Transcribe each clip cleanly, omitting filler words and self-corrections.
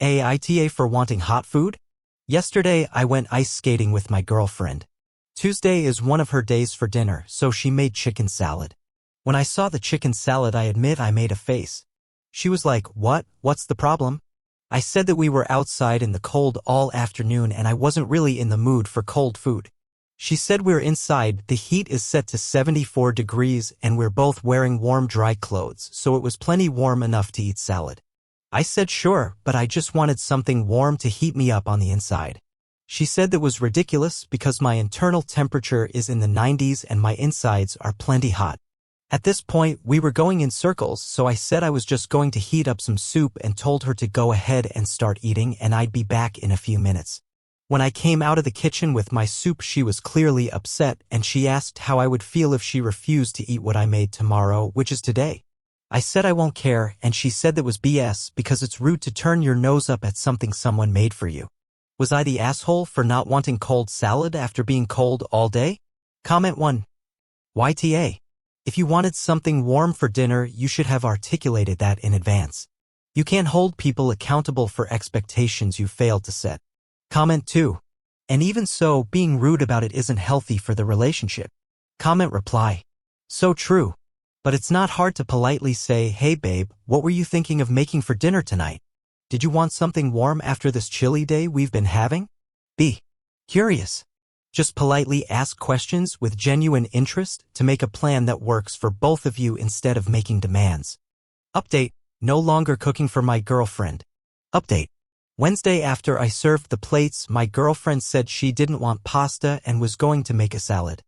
AITA for wanting hot food? Yesterday, I went ice skating with my girlfriend. Tuesday is one of her days for dinner, so she made chicken salad. When I saw the chicken salad, I admit I made a face. She was like, "What? What's the problem?" I said that we were outside in the cold all afternoon and I wasn't really in the mood for cold food. She said we're inside, the heat is set to 74 degrees and we're both wearing warm dry clothes, so it was plenty warm enough to eat salad. I said sure, but I just wanted something warm to heat me up on the inside. She said that was ridiculous because my internal temperature is in the 90s and my insides are plenty hot. At this point, we were going in circles, so I said I was just going to heat up some soup and told her to go ahead and start eating and I'd be back in a few minutes. When I came out of the kitchen with my soup, she was clearly upset and she asked how I would feel if she refused to eat what I made tomorrow, which is today. I said I won't care, and she said that was BS because it's rude to turn your nose up at something someone made for you. Was I the asshole for not wanting cold salad after being cold all day? Comment 1. YTA. If you wanted something warm for dinner, you should have articulated that in advance. You can't hold people accountable for expectations you failed to set. Comment 2. And even so, being rude about it isn't healthy for the relationship. Comment reply. So true. But it's not hard to politely say, "Hey babe, what were you thinking of making for dinner tonight? Did you want something warm after this chilly day we've been having?" B. Curious. Just politely ask questions with genuine interest to make a plan that works for both of you instead of making demands. Update. No longer cooking for my girlfriend. Update. Wednesday, after I served the plates, my girlfriend said she didn't want pasta and was going to make a salad.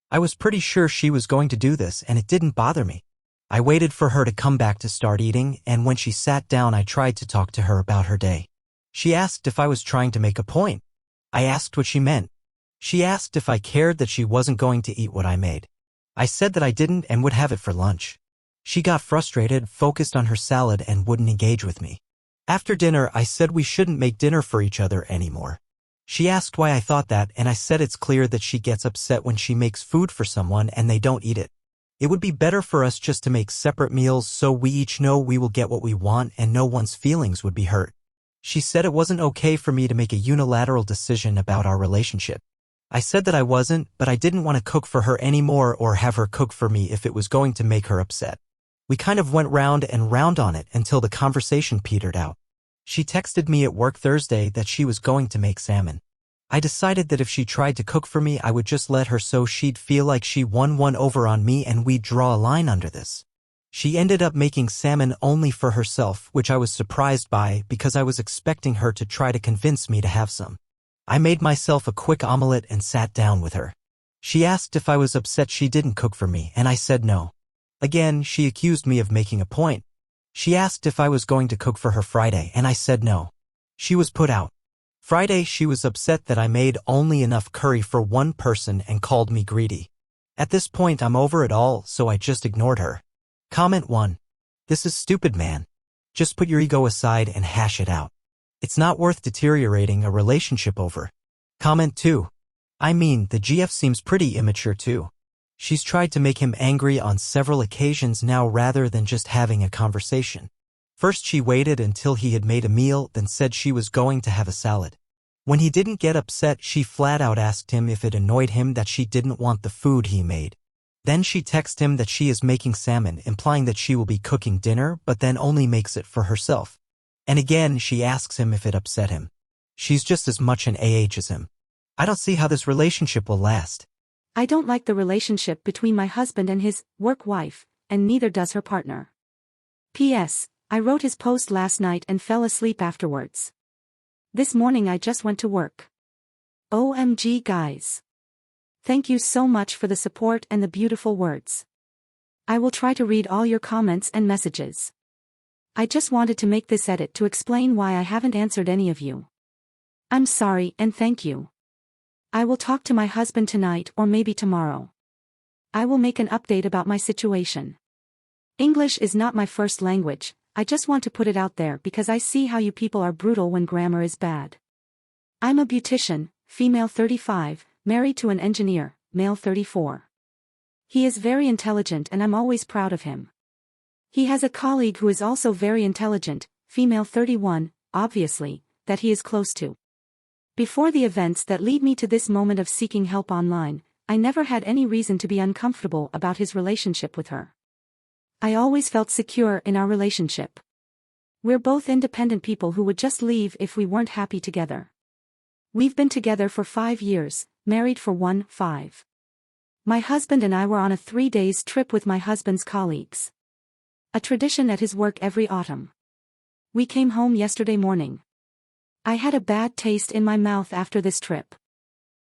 I was pretty sure she was going to do this and it didn't bother me. I waited for her to come back to start eating, and when she sat down I tried to talk to her about her day. She asked if I was trying to make a point. I asked what she meant. She asked if I cared that she wasn't going to eat what I made. I said that I didn't and would have it for lunch. She got frustrated, focused on her salad, and wouldn't engage with me. After dinner, I said we shouldn't make dinner for each other anymore. She asked why I thought that, and I said it's clear that she gets upset when she makes food for someone and they don't eat it. It would be better for us just to make separate meals so we each know we will get what we want and no one's feelings would be hurt. She said it wasn't okay for me to make a unilateral decision about our relationship. I said that I wasn't, but I didn't want to cook for her anymore or have her cook for me if it was going to make her upset. We kind of went round and round on it until the conversation petered out. She texted me at work Thursday that she was going to make salmon. I decided that if she tried to cook for me, I would just let her so she'd feel like she won one over on me and we'd draw a line under this. She ended up making salmon only for herself, which I was surprised by because I was expecting her to try to convince me to have some. I made myself a quick omelette and sat down with her. She asked if I was upset she didn't cook for me, and I said no. Again, she accused me of making a point. She asked if I was going to cook for her Friday, and I said no. She was put out. Friday, she was upset that I made only enough curry for one person and called me greedy. At this point, I'm over it all, so I just ignored her. Comment 1. This is stupid, man. Just put your ego aside and hash it out. It's not worth deteriorating a relationship over. Comment 2. I mean, the GF seems pretty immature too. She's tried to make him angry on several occasions now rather than just having a conversation. First she waited until he had made a meal, then said she was going to have a salad. When he didn't get upset, she flat out asked him if it annoyed him that she didn't want the food he made. Then she texted him that she is making salmon, implying that she will be cooking dinner, but then only makes it for herself. And again, she asks him if it upset him. She's just as much an AH as him. I don't see how this relationship will last. I don't like the relationship between my husband and his work wife, and neither does her partner. P.S. I wrote his post last night and fell asleep afterwards. This morning I just went to work. OMG guys. Thank you so much for the support and the beautiful words. I will try to read all your comments and messages. I just wanted to make this edit to explain why I haven't answered any of you. I'm sorry and thank you. I will talk to my husband tonight or maybe tomorrow. I will make an update about my situation. English is not my first language, I just want to put it out there because I see how you people are brutal when grammar is bad. I'm a beautician, female 35, married to an engineer, male 34. He is very intelligent and I'm always proud of him. He has a colleague who is also very intelligent, female 31, obviously, that he is close to. Before the events that lead me to this moment of seeking help online, I never had any reason to be uncomfortable about his relationship with her. I always felt secure in our relationship. We're both independent people who would just leave if we weren't happy together. We've been together for 5 years, married for 5. My husband and I were on a 3-day trip with my husband's colleagues. A tradition at his work every autumn. We came home yesterday morning. I had a bad taste in my mouth after this trip.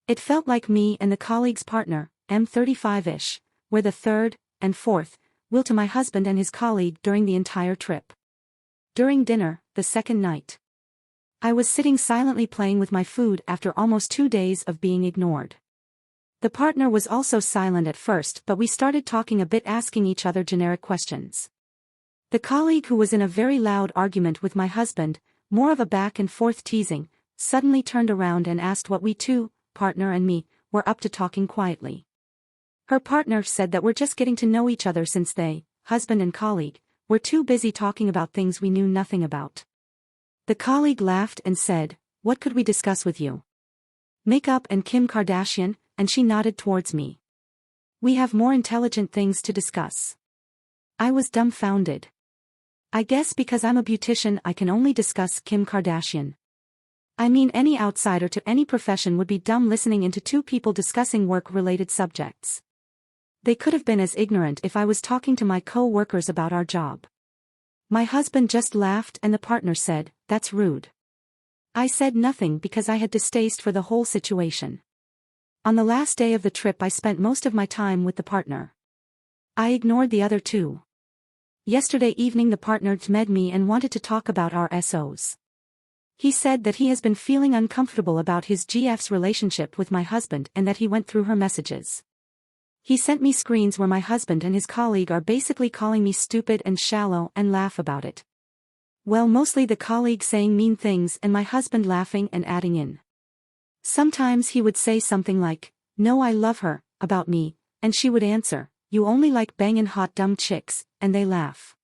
It felt like me and the colleague's partner, M35-ish, were the third and fourth wheel to my husband and his colleague during the entire trip. During dinner, the second night, I was sitting silently playing with my food after almost 2 days of being ignored. The partner was also silent at first, but we started talking a bit, asking each other generic questions. The colleague, who was in a very loud argument with my husband, more of a back and forth teasing, suddenly turned around and asked what we two, partner and me, were up to talking quietly. Her partner said that we're just getting to know each other since they, husband and colleague, were too busy talking about things we knew nothing about. The colleague laughed and said, "What could we discuss with you?" "Makeup and Kim Kardashian," and she nodded towards me. "We have more intelligent things to discuss." I was dumbfounded. I guess because I'm a beautician I can only discuss Kim Kardashian. I mean, any outsider to any profession would be dumb listening into two people discussing work-related subjects. They could have been as ignorant if I was talking to my co-workers about our job. My husband just laughed and the partner said, "That's rude." I said nothing because I had distaste for the whole situation. On the last day of the trip I spent most of my time with the partner. I ignored the other two. Yesterday evening the partner met me and wanted to talk about our SOs. He said that he has been feeling uncomfortable about his GF's relationship with my husband and that he went through her messages. He sent me screens where my husband and his colleague are basically calling me stupid and shallow and laugh about it. Well, mostly the colleague saying mean things and my husband laughing and adding in. Sometimes he would say something like, "No, I love her," about me, and she would answer, "You only like bangin' hot dumb chicks," and they laugh.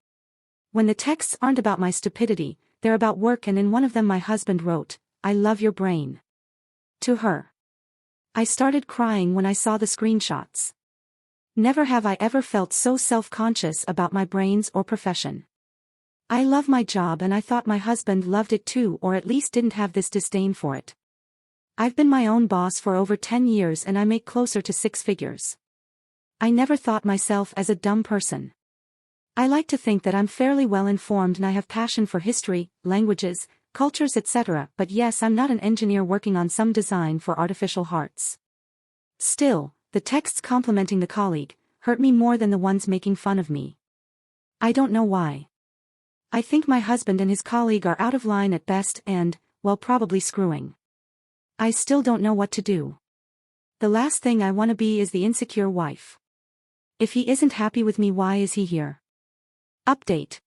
When the texts aren't about my stupidity, they're about work, and in one of them my husband wrote, "I love your brain," to her. I started crying when I saw the screenshots. Never have I ever felt so self-conscious about my brains or profession. I love my job and I thought my husband loved it too, or at least didn't have this disdain for it. I've been my own boss for over 10 years and I make closer to 6 figures. I never thought myself as a dumb person. I like to think that I'm fairly well informed and I have passion for history, languages, cultures, etc., but yes, I'm not an engineer working on some design for artificial hearts. Still, the texts complimenting the colleague hurt me more than the ones making fun of me. I don't know why. I think my husband and his colleague are out of line at best and, well, probably screwing. I still don't know what to do. The last thing I want to be is the insecure wife. If he isn't happy with me, why is he here? Update.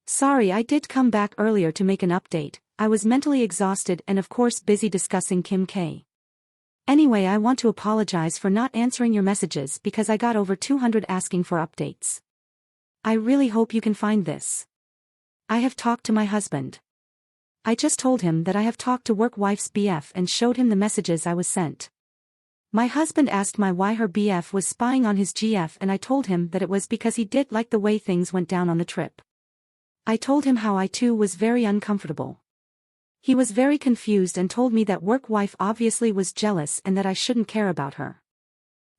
Sorry, I did come back earlier to make an update. I was mentally exhausted and of course busy discussing Kim K. Anyway, I want to apologize for not answering your messages because I got over 200 asking for updates. I really hope you can find this. I have talked to my husband. I just told him that I have talked to work wife's BF and showed him the messages I was sent. My husband asked me why her BF was spying on his GF and I told him that it was because he did like the way things went down on the trip. I told him how I too was very uncomfortable. He was very confused and told me that work wife obviously was jealous and that I shouldn't care about her.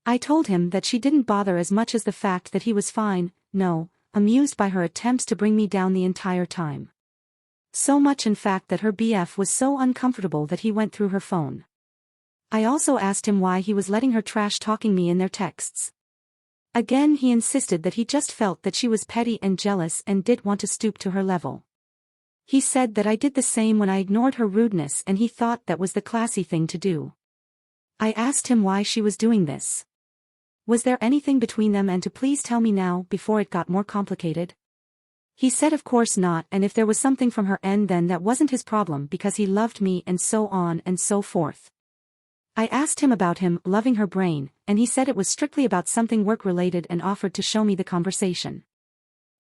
I told him that she didn't bother as much as the fact that he was fine, no, amused by her attempts to bring me down the entire time. So much in fact that her BF was so uncomfortable that he went through her phone. I also asked him why he was letting her trash-talking me in their texts. Again he insisted that he just felt that she was petty and jealous and did want to stoop to her level. He said that I did the same when I ignored her rudeness and he thought that was the classy thing to do. I asked him why she was doing this. Was there anything between them and to please tell me now before it got more complicated? He said of course not, and if there was something from her end then that wasn't his problem because he loved me and so on and so forth. I asked him about him loving her brain, and he said it was strictly about something work-related and offered to show me the conversation.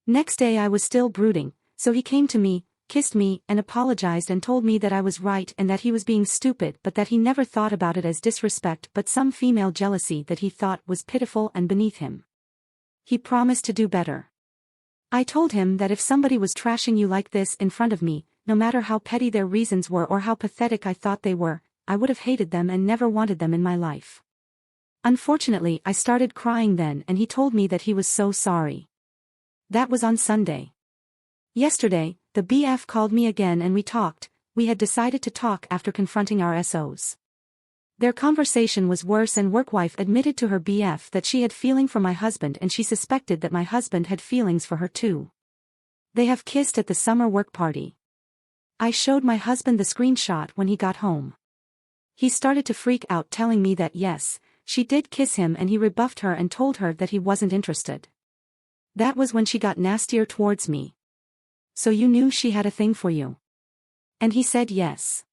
Next day I was still brooding, so he came to me, kissed me, and apologized and told me that I was right and that he was being stupid but that he never thought about it as disrespect but some female jealousy that he thought was pitiful and beneath him. He promised to do better. I told him that if somebody was trashing you like this in front of me, no matter how petty their reasons were or how pathetic I thought they were, I would have hated them and never wanted them in my life. Unfortunately, I started crying then and he told me that he was so sorry. That was on Sunday. Yesterday, the BF called me again and we talked. We had decided to talk after confronting our SOs. Their conversation was worse and workwife admitted to her BF that she had feeling for my husband and she suspected that my husband had feelings for her too. They have kissed at the summer work party. I showed my husband the screenshot when he got home. He started to freak out telling me that yes, she did kiss him and he rebuffed her and told her that he wasn't interested. That was when she got nastier towards me. So you knew she had a thing for you? And he said yes.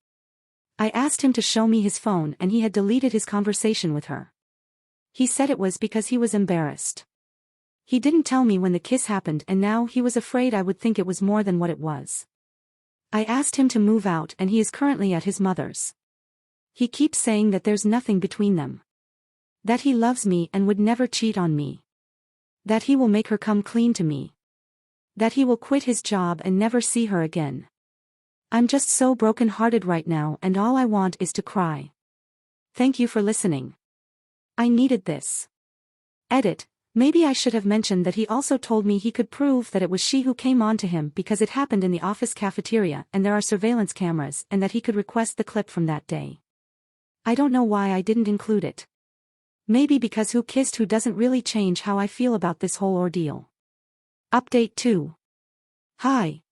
I asked him to show me his phone and he had deleted his conversation with her. He said it was because he was embarrassed. He didn't tell me when the kiss happened and now he was afraid I would think it was more than what it was. I asked him to move out and he is currently at his mother's. He keeps saying that there's nothing between them. That he loves me and would never cheat on me. That he will make her come clean to me. That he will quit his job and never see her again. I'm just so broken-hearted right now and all I want is to cry. Thank you for listening. I needed this. Edit. Maybe I should have mentioned that he also told me he could prove that it was she who came on to him because it happened in the office cafeteria and there are surveillance cameras and that he could request the clip from that day. I don't know why I didn't include it. Maybe because who kissed who doesn't really change how I feel about this whole ordeal. Update 2. Hi.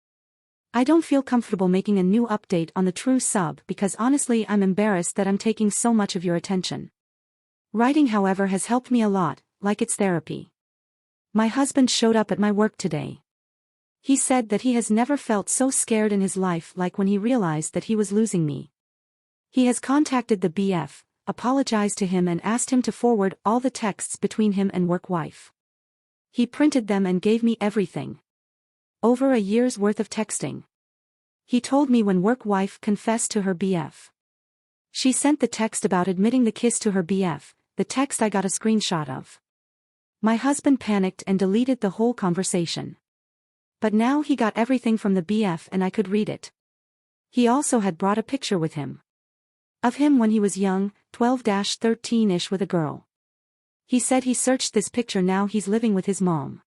I don't feel comfortable making a new update on the True Sub because honestly I'm embarrassed that I'm taking so much of your attention. Writing however has helped me a lot, like it's therapy. My husband showed up at my work today. He said that he has never felt so scared in his life like when he realized that he was losing me. He has contacted the BF, apologized to him and asked him to forward all the texts between him and work wife. He printed them and gave me everything. Over a year's worth of texting. He told me when work wife confessed to her BF. She sent the text about admitting the kiss to her BF, the text I got a screenshot of. My husband panicked and deleted the whole conversation. But now he got everything from the BF and I could read it. He also had brought a picture with him. Of him when he was young, 12-13-ish with a girl. He said he searched this picture now he's living with his mom.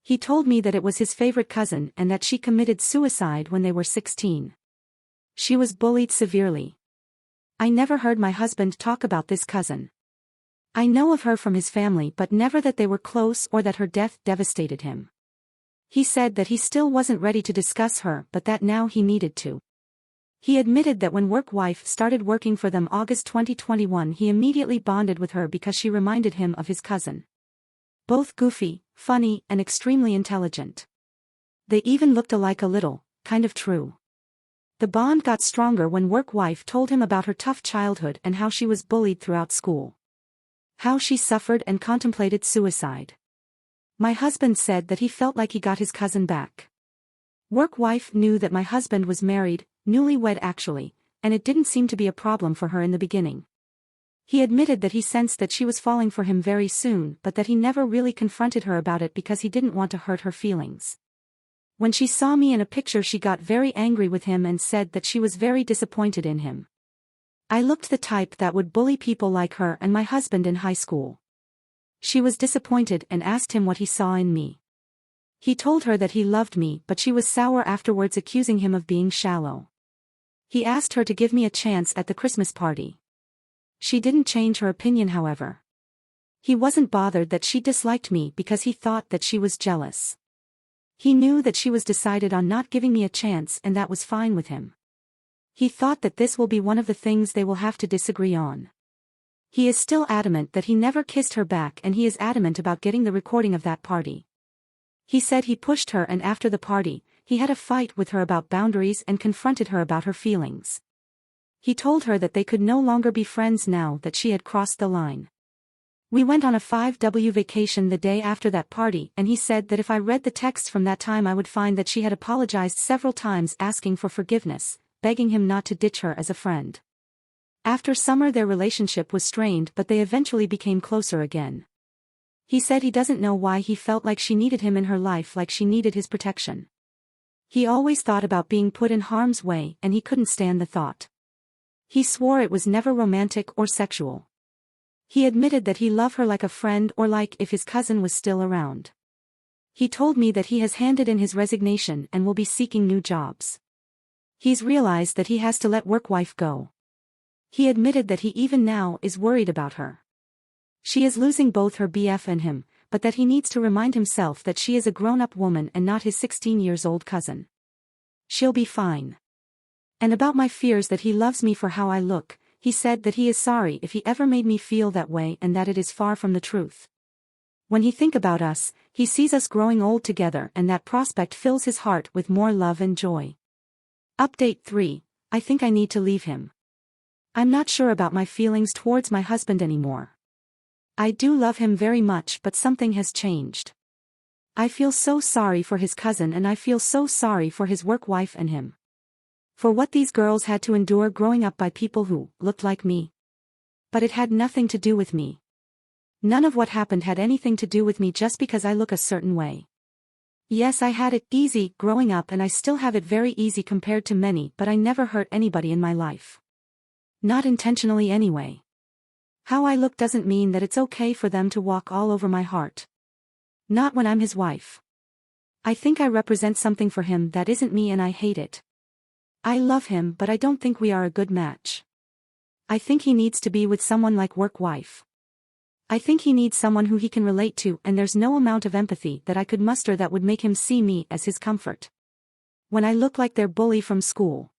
He told me that it was his favorite cousin and that she committed suicide when they were 16. She was bullied severely. I never heard my husband talk about this cousin. I know of her from his family but never that they were close or that her death devastated him. He said that he still wasn't ready to discuss her but that now he needed to. He admitted that when work wife started working for them August 2021 he immediately bonded with her because she reminded him of his cousin. Both goofy, funny, and extremely intelligent. They even looked alike a little, kind of true. The bond got stronger when work wife told him about her tough childhood and how she was bullied throughout school. How she suffered and contemplated suicide. My husband said that he felt like he got his cousin back. Work wife knew that my husband was married, newlywed actually, and it didn't seem to be a problem for her in the beginning. He admitted that he sensed that she was falling for him very soon but that he never really confronted her about it because he didn't want to hurt her feelings. When she saw me in a picture she got very angry with him and said that she was very disappointed in him. I looked the type that would bully people like her and my husband in high school. She was disappointed and asked him what he saw in me. He told her that he loved me but she was sour afterwards accusing him of being shallow. He asked her to give me a chance at the Christmas party. She didn't change her opinion however. He wasn't bothered that she disliked me because he thought that she was jealous. He knew that she was decided on not giving me a chance and that was fine with him. He thought that this will be one of the things they will have to disagree on. He is still adamant that he never kissed her back and he is adamant about getting the recording of that party. He said he pushed her and after the party, he had a fight with her about boundaries and confronted her about her feelings. He told her that they could no longer be friends now that she had crossed the line. We went on a 5W vacation the day after that party, and he said that if I read the texts from that time I would find that she had apologized several times asking for forgiveness, begging him not to ditch her as a friend. After summer their relationship was strained, but they eventually became closer again. He said he doesn't know why he felt like she needed him in her life, like she needed his protection. He always thought about being put in harm's way, and he couldn't stand the thought. He swore it was never romantic or sexual. He admitted that he loved her like a friend, or like if his cousin was still around. He told me that he has handed in his resignation and will be seeking new jobs. He's realized that he has to let work-wife go. He admitted that he even now is worried about her. She is losing both her BF and him, but that he needs to remind himself that she is a grown-up woman and not his 16-year-old cousin. She'll be fine. And about my fears that he loves me for how I look, he said that he is sorry if he ever made me feel that way and that it is far from the truth. When he thinks about us, he sees us growing old together, and that prospect fills his heart with more love and joy. Update 3. I think I need to leave him. I'm not sure about my feelings towards my husband anymore. I do love him very much, but something has changed. I feel so sorry for his cousin, and I feel so sorry for his work wife and him. For what these girls had to endure growing up by people who looked like me. But it had nothing to do with me. None of what happened had anything to do with me just because I look a certain way. Yes, I had it easy growing up, and I still have it very easy compared to many, but I never hurt anybody in my life. Not intentionally anyway. How I look doesn't mean that it's okay for them to walk all over my heart. Not when I'm his wife. I think I represent something for him that isn't me, and I hate it. I love him, but I don't think we are a good match. I think he needs to be with someone like work wife. I think he needs someone who he can relate to, and there's no amount of empathy that I could muster that would make him see me as his comfort. When I look like their bully from school.